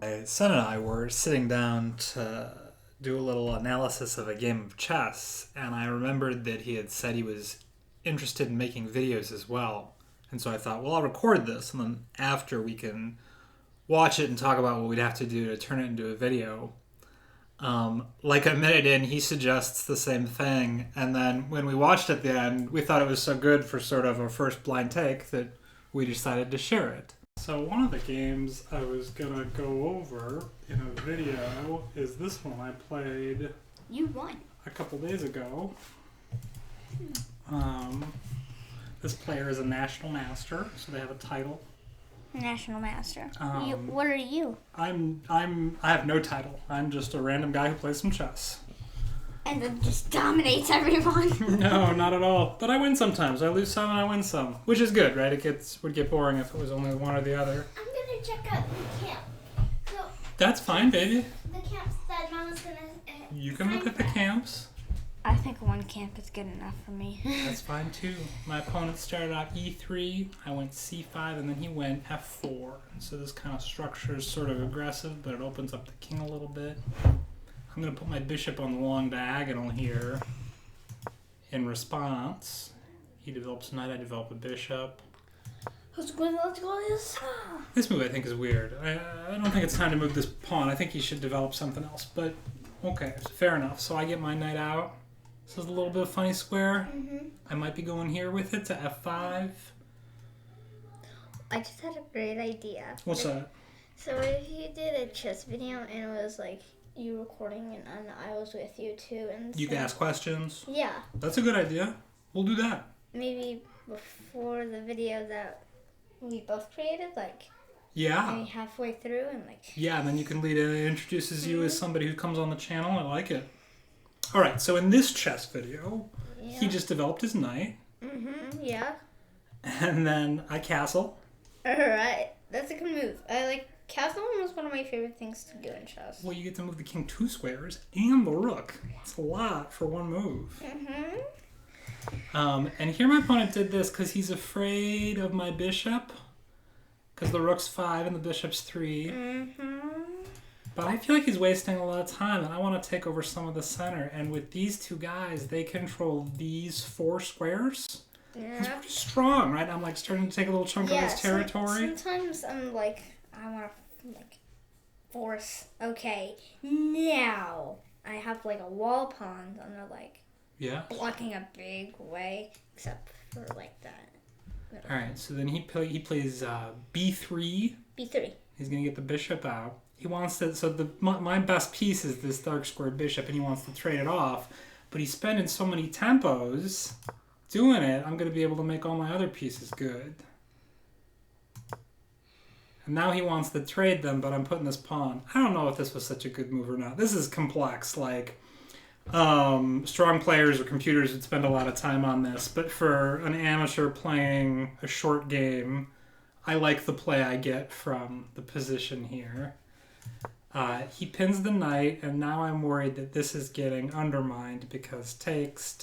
My son and I were sitting down to do a little analysis of a game of chess, and I remembered that he had said he was interested in making videos as well. And so I thought, well, I'll record this, and then after we can watch it and talk about what we'd have to do to turn it into a video. Like a minute in, he suggests the same thing, and then when we watched at the end, we thought it was so good for sort of a first blind take that we decided to share it. So one of the games I was gonna go over in a video is this one I played. You won. A couple days ago. This player is a national master, so they have a title. National master. What are you? I have no title. I'm just a random guy who plays some chess. And then just dominates everyone. No, not at all. But I win sometimes. I lose some and I win some, which is good, right? Would get boring if it was only one or the other. I'm gonna check out the camp. So That's fine, baby. the camps that Mama's gonna. You can look at the camps. I think one camp is good enough for me. That's fine too. My opponent started out e3, I went c5, and then he went f4. So this kind of structure is sort of aggressive, but it opens up the king a little bit. I'm going to put my bishop on the long diagonal here. In response, he develops a knight, I develop a bishop. Let's go. This move I think is weird. I don't think it's time to move this pawn. I think he should develop something else, but okay, fair enough. So I get my knight out. This is a little bit of funny square. I might be going here with it to f5. I just had a great idea. What's that? So if you did a chess video and it was like you recording and I was with you too, and You can ask questions. Yeah, That's a good idea. We'll do that. maybe before the video that we both created, like Yeah. maybe halfway through, and like. Yeah, and then you can lead it. It introduces you as somebody who comes on the channel. I like it. All right, so in this chess video, Yeah. he just developed his knight, Yeah. and then I castle. All right, that's a good move. I like castle was one of my favorite things to do in chess. Well, you get to move the king 2 squares and the rook. It's a lot for one move. And here my opponent did this because he's afraid of my bishop, because the rook's 5 and the bishop's 3. But I feel like he's wasting a lot of time, and I want to take over some of the center. And with these two guys, they control these 4 squares. He's Yeah. pretty strong, right? I'm like starting to take a little chunk of his territory. Sometimes I'm like, I want to like force. Okay, now I have like a wall pawn, and they're like Yeah. blocking a big way, except for like that. All right. So then he plays b3. B3. He's gonna get the bishop out. He wants to. So my best piece is this dark square bishop, and he wants to trade it off. But he's spending so many tempos doing it. I'm gonna be able to make all my other pieces good. And now he wants to trade them, but I'm putting this pawn. I don't know if this was such a good move or not. This is complex. Like, strong players or computers would spend a lot of time on this. But for an amateur playing a short game, I like the play I get from the position here. He pins the knight, and now I'm worried that this is getting undermined because takes.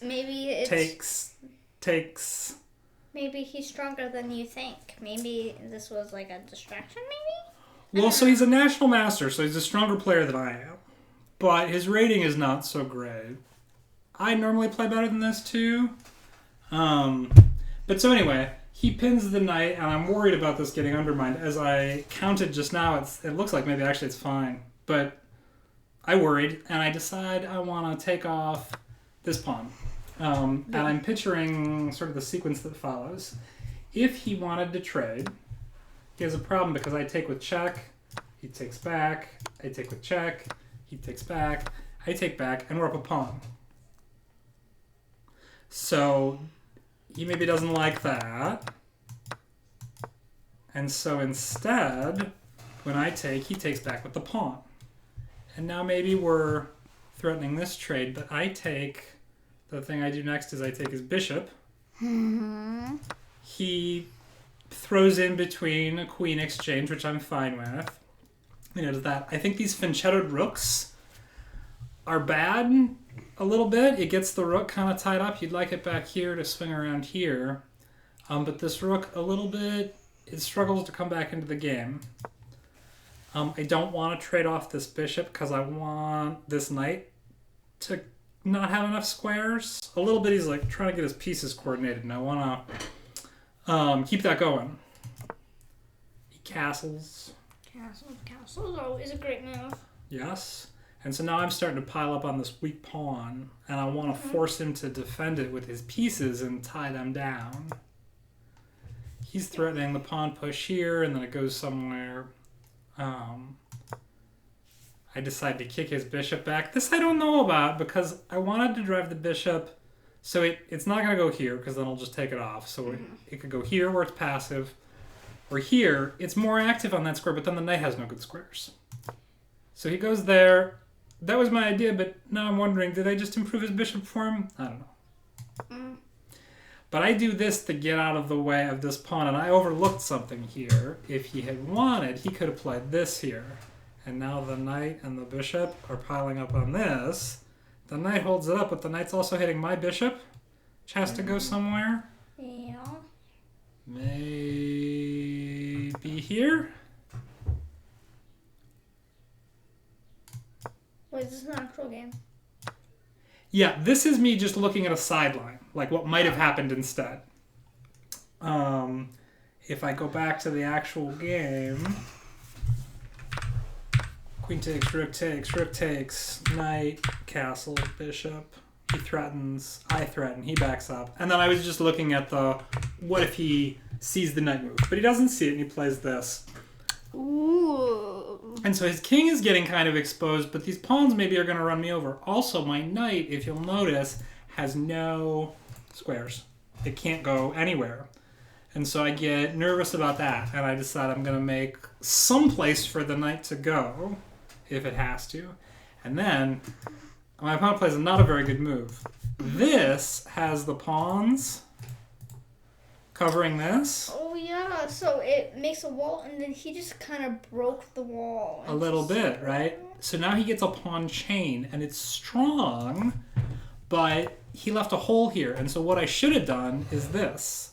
Maybe it's Takes. maybe he's stronger than you think. Maybe this was like a distraction. Maybe. Well, so he's a national master, so he's a stronger player than I am. But his rating is not so great. I normally play better than this too. But so anyway, he pins the knight, and I'm worried about this getting undermined. As I counted just now, it looks like maybe actually it's fine. But I worried, and I decide I want to take off this pawn. And I'm picturing sort of the sequence that follows. If he wanted to trade, he has a problem because I take with check, he takes back, I take with check, he takes back, I take back, and we're up a pawn. So he maybe doesn't like that. And so instead, when I take, he takes back with the pawn. And now maybe we're threatening this trade, but I take, the thing I do next is I take his bishop. He throws in between a queen exchange, which I'm fine with. You know, that I think these fianchettoed rooks are bad a little bit. It gets the rook kind of tied up. You'd like it back here to swing around here. But this rook a little bit, it struggles to come back into the game. I don't want to trade off this bishop because I want this knight to not have enough squares. A little bit he's like trying to get his pieces coordinated, and I want to keep that going. He castles. Castles always a great move. Yes. And so now I'm starting to pile up on this weak pawn, and I want to force him to defend it with his pieces and tie them down. He's threatening the pawn push here, and then it goes somewhere. I decide to kick his bishop back. This I don't know about because I wanted to drive the bishop, so it's not going to go here because then I'll just take it off. So it could go here where it's passive, or here. It's more active on that square, but then the knight has no good squares. So he goes there. That was my idea, but now I'm wondering, did I just improve his bishop for him? I don't know. But I do this to get out of the way of this pawn, and I overlooked something here. If he had wanted, he could have played this here. And now the knight and the bishop are piling up on this. The knight holds it up, but the knight's also hitting my bishop, which has to go somewhere. Yeah. Maybe here? Wait, is this an actual game? Yeah, this is me just looking at a sideline, like what might have happened instead. If I go back to the actual game, queen takes, rook takes, knight, castle, bishop. He threatens, I threaten, he backs up. And then I was just looking at the, what if he sees the knight move? But he doesn't see it, and he plays this. Ooh. And so his king is getting kind of exposed, but these pawns maybe are going to run me over. Also, my knight, if you'll notice, has no squares. It can't go anywhere. And so I get nervous about that, and I decide I'm going to make some place for the knight to go, if it has to. And then my opponent plays not a very good move. This has the pawns covering this. Oh yeah, so it makes a wall, and then he just kind of broke the wall. A little bit, right? So now he gets a pawn chain, and it's strong, but he left a hole here. And so what I should have done is this.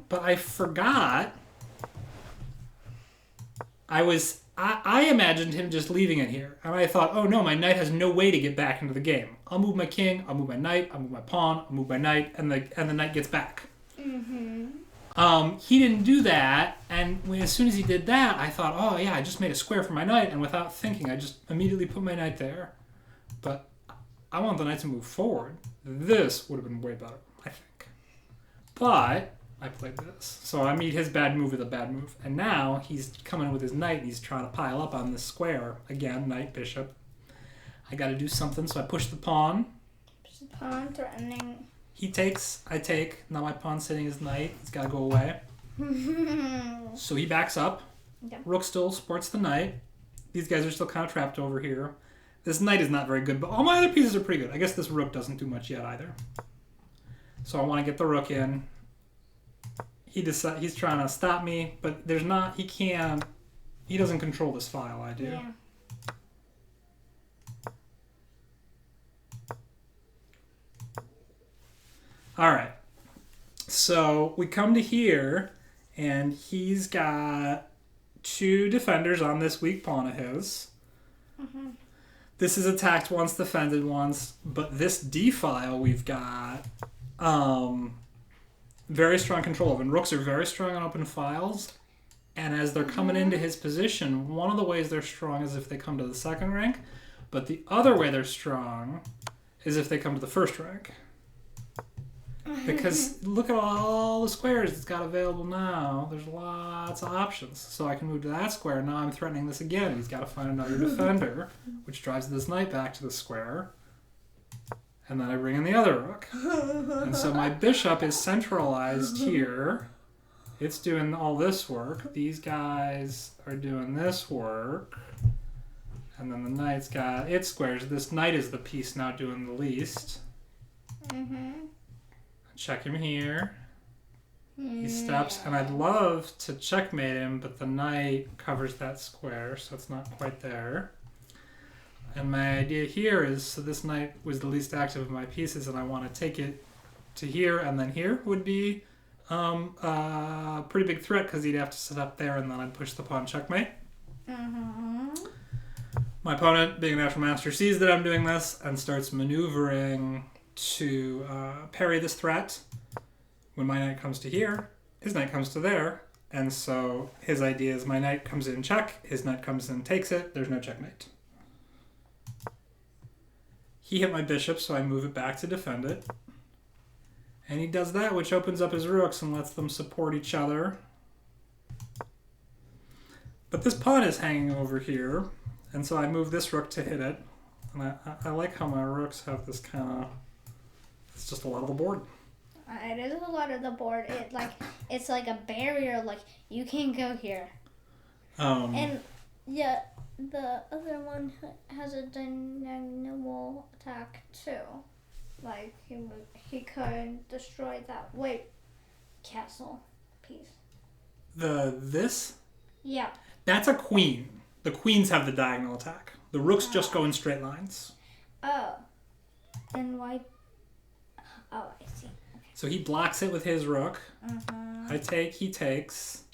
But I forgot. I imagined him just leaving it here. And I thought, oh no, my knight has no way to get back into the game. I'll move my king, I'll move my knight, I'll move my pawn, I'll move my knight, and the knight gets back. He didn't do that, and as soon as he did that, I thought, oh yeah, I just made a square for my knight, and without thinking, I just immediately put my knight there. But I want the knight to move forward. This would have been way better, I think. But I played this. So I meet his bad move with a bad move. And now he's coming with his knight, and he's trying to pile up on this square. Again, knight, bishop. I got to do something, so I push the pawn. Push the pawn, threatening. He takes, I take. Now my pawn's hitting his knight. He's got to go away. So he backs up. Okay. Rook still supports the knight. These guys are still kind of trapped over here. This knight is not very good, but all my other pieces are pretty good. I guess this rook doesn't do much yet either. So I want to get the rook in. He's trying to stop me, but there's not, he doesn't control this file, I do. Yeah. All right. So we come to here, and he's got two defenders on this weak pawn of his. This is attacked once, defended once, but this D file we've got very strong control of, and rooks are very strong on open files. And as they're coming into his position, one of the ways they're strong is if they come to the second rank, but the other way they're strong is if they come to the first rank. Because look at all the squares it's got available now. There's lots of options. So I can move to that square. Now I'm threatening this again. He's got to find another defender, which drives this knight back to the square. And then I bring in the other rook. And so my bishop is centralized here. It's doing all this work. These guys are doing this work. And then the knight's got its squares. This knight is the piece now doing the least. Check him here. He steps, and I'd love to checkmate him, but the knight covers that square, so it's not quite there. And my idea here is, so this knight was the least active of my pieces, and I want to take it to here, and then here would be a pretty big threat, because he'd have to sit up there, and then I'd push the pawn checkmate. Mm-hmm. My opponent, being a natural master, sees that I'm doing this and starts maneuvering to parry this threat. When my knight comes to here, his knight comes to there. And so his idea is my knight comes in check, his knight comes in takes it, there's no checkmate. He hit my bishop, so I move it back to defend it. And he does that, which opens up his rooks and lets them support each other. But this pawn is hanging over here, and so I move this rook to hit it. And I like how my rooks have this kind of... It's just a lot of the board. It is a lot of the board. It's like a barrier. Like you can't go here. And yeah, the other one has a dynamo attack too. Like he could destroy that white castle piece. This? Yeah. That's a queen. The queens have the diagonal attack. The rooks just go in straight lines. Oh. Then why? Oh, I see. So he blocks it with his rook. Mm-hmm. I take, he takes.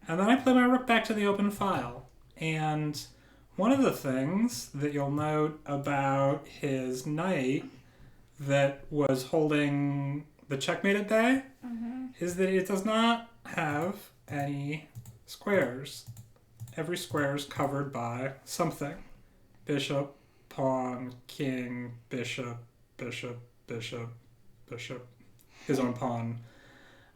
And then I play my rook back to the open file. And one of the things that you'll note about his knight that was holding the checkmate at bay is that it does not have any squares. Every square is covered by something. Bishop, pawn, king, bishop, bishop, bishop, bishop, his own pawn.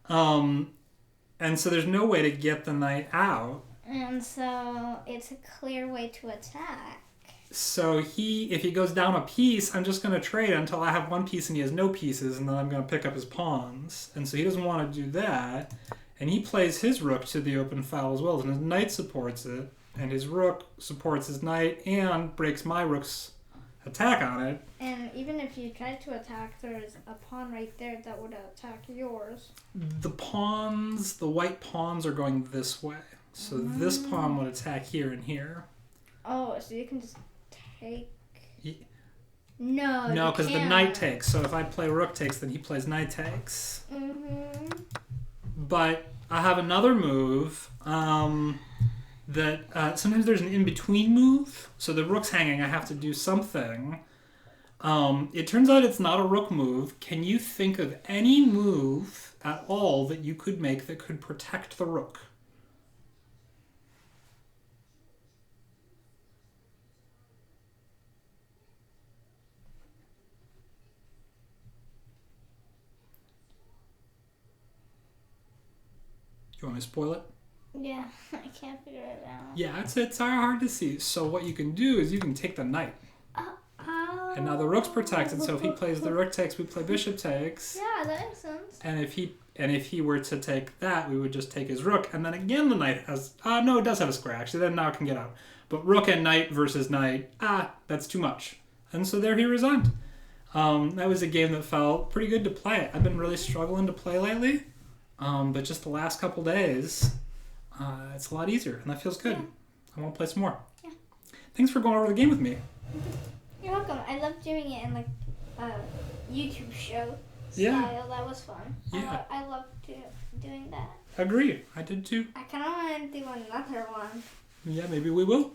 And so there's no way to get the knight out. And so it's a clear way to attack. So if he goes down a piece, I'm just going to trade until I have one piece and he has no pieces, and then I'm going to pick up his pawns. And so he doesn't want to do that. And he plays his rook to the open file as well, and his knight supports it. And his rook supports his knight and breaks my rook's attack on it. And even if you try to attack, there's a pawn right there that would attack yours. The white pawns are going this way. So this pawn would attack here and here. Oh, so you can just take... He... No, because the knight takes. So if I play rook takes, then he plays knight takes. Mm-hmm. But I have another move that sometimes there's an in-between move. So the rook's hanging, I have to do something. It turns out it's not a rook move. Can you think of any move at all that you could make that could protect the rook? Do you want me to spoil it? Yeah, I can't figure it out. Yeah, it's hard to see. So what you can do is you can take the knight. And now the rook's protected, so if he plays the rook takes, we play bishop takes. Yeah, that makes sense. And if he were to take that, we would just take his rook, and then again the knight has... no, it does have a square, actually. Then now it can get out. But rook and knight versus knight, that's too much. And so there he resigned. That was a game that felt pretty good to play. I've been really struggling to play lately. But just the last couple days, it's a lot easier, and that feels good. Yeah. I want to play some more. Yeah. Thanks for going over the game with me. You're welcome. I love doing it in like a YouTube show style. Yeah. That was fun. Yeah. I love doing that. Agree. I did too. I kind of want to do another one. Yeah, maybe we will.